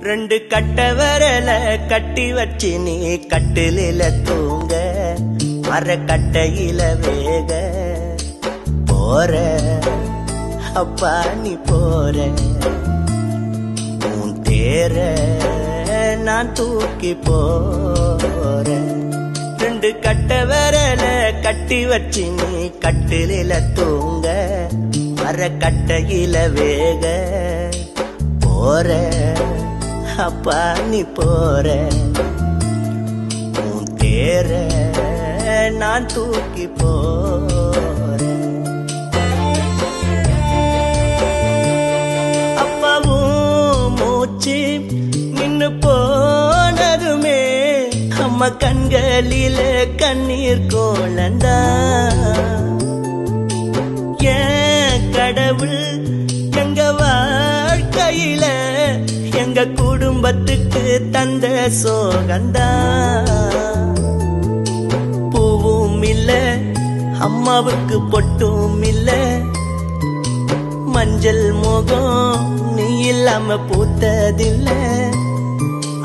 ரெண்டு கட்ட வரல கட்டி வச்சு நீ கட்டிலில தூங்க மர கட்டையில வேக போற அப்பா நீ போற உன் தேர நான் தூக்கி போறேன். ரெண்டு கட்ட வரல கட்டி வச்சு நீ கட்டிலில தூங்க மர கட்டையில வேக போற அப்பா நீ போற உன் தேர நான் தூக்கி போறேன். அப்பாவும் மூச்சு நின்னு போனதுமே அம்மா கண்களில கண்ணீர் கோலந்தா. ஏன் கடவுள் எங்க வாழ்க்கையில எங்க குடும்பத்துக்கு தந்த சோகந்தா. பூவும் இல்ல அம்மாவுக்கு பொட்டும் இல்ல மஞ்சள் முகம் நீ இல்லாம பூத்ததில்ல.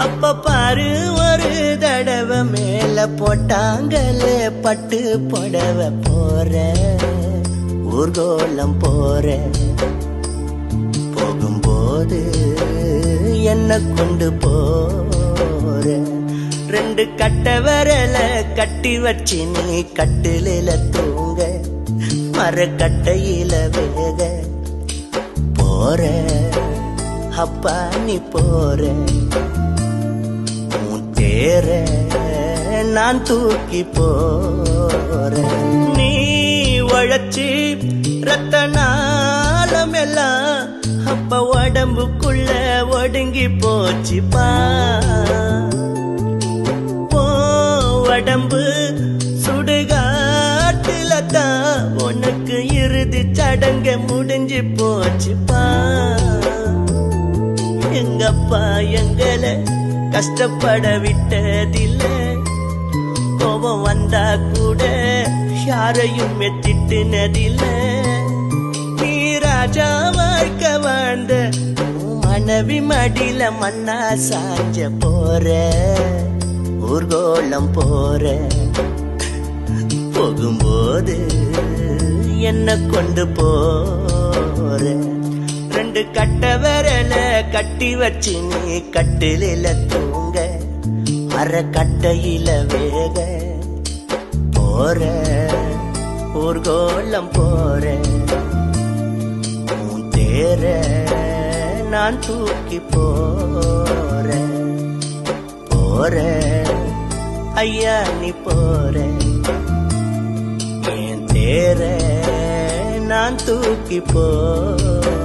அப்ப பாரு ஒரு தடவை மேல போட்டாங்களே பட்டு புடவ போற ஊர்கோலம் போற போகும்போது என்ன கொண்டு போற. ரெண்டு கட்ட வரல கட்டி வச்சு நீ கட்டிலில தூங்க மர கட்டையில வேக போற அப்பா நீ போற உன் தேர நான் தூக்கி போறேன். நீ உழைச்சி ரத்த நாளம் எல்லாம் அப்ப உடம்புக்குள்ள ஒடுங்கி போச்சுப்பா. உடம்பு சுடுகாட்டுல தான் உனக்கு இறுதி சடங்க முடிஞ்சு போச்சுப்பா. எங்கப்பா எங்களை கஷ்டப்பட விட்டதில்லை. கோபம் வந்தா கூட யாரையும் திட்டினதில்லை. நீ ராஜா வாழ்க்கை வாழ்ந்த மனைவி மடியில மண்ணா சாஞ்ச போற ஊர்கோலம் போற போகும்போது என்ன கொண்டு போற. ரெண்டு கட்ட வரல கட்டி வச்சு நீ கட்டிலில தூங்க மர கட்டையில வேக போற ஊர்கோலம் போற உன் தேர நான் தூக்கி போற போற ஐயா நீ போற என் தேர நான் தூக்கி போற.